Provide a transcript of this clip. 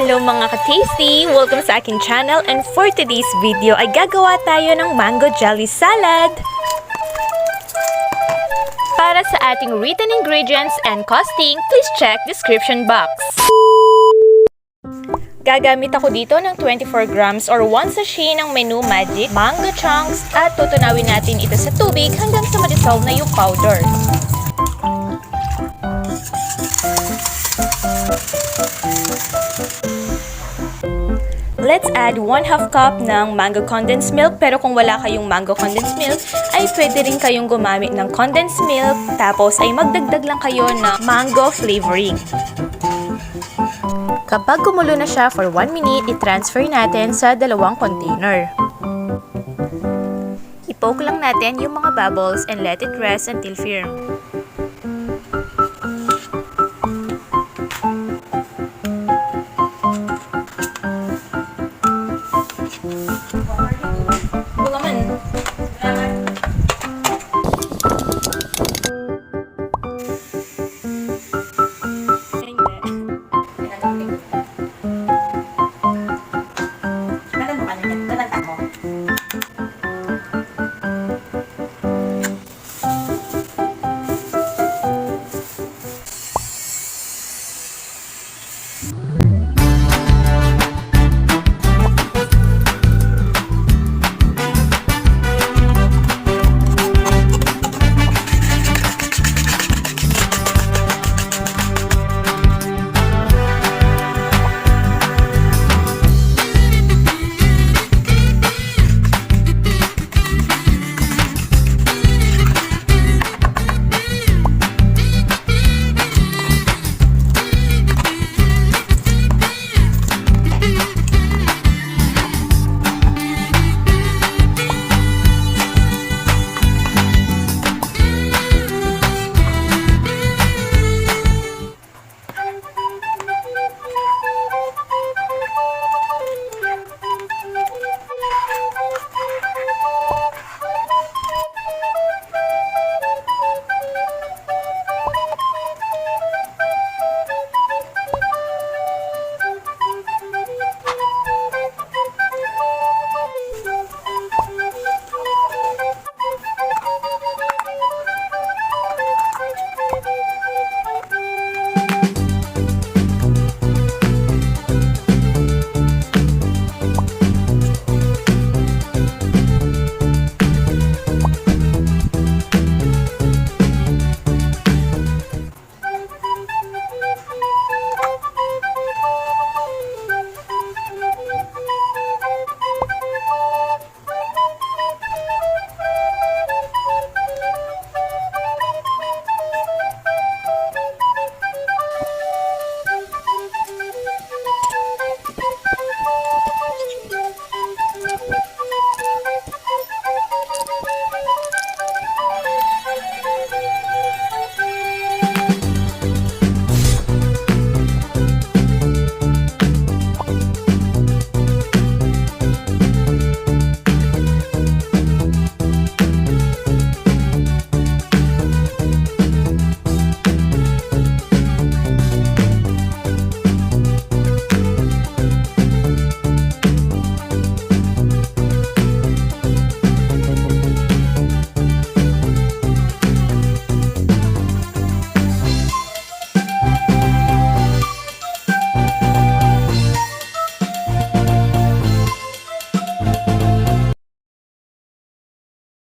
Hello mga ka-tasty! Welcome sa aking channel, and for today's video ay gagawa tayo ng mango jelly salad. Para sa ating written ingredients and costing, please check description box. Gagamit ako dito ng 24 grams or 1 sachet ng Menu Magic mango chunks at tutunawin natin ito sa tubig hanggang sa ma-dissolve na yung powder. Let's add 1/2 cup ng mango condensed milk, pero kung wala kayong mango condensed milk, ay pwede rin kayong gumamit ng condensed milk, tapos ay magdagdag lang kayo ng mango flavoring. Kapag kumulo na siya for 1 minute, i-transfer natin sa dalawang container. I-poke lang natin yung mga bubbles and let it rest until firm.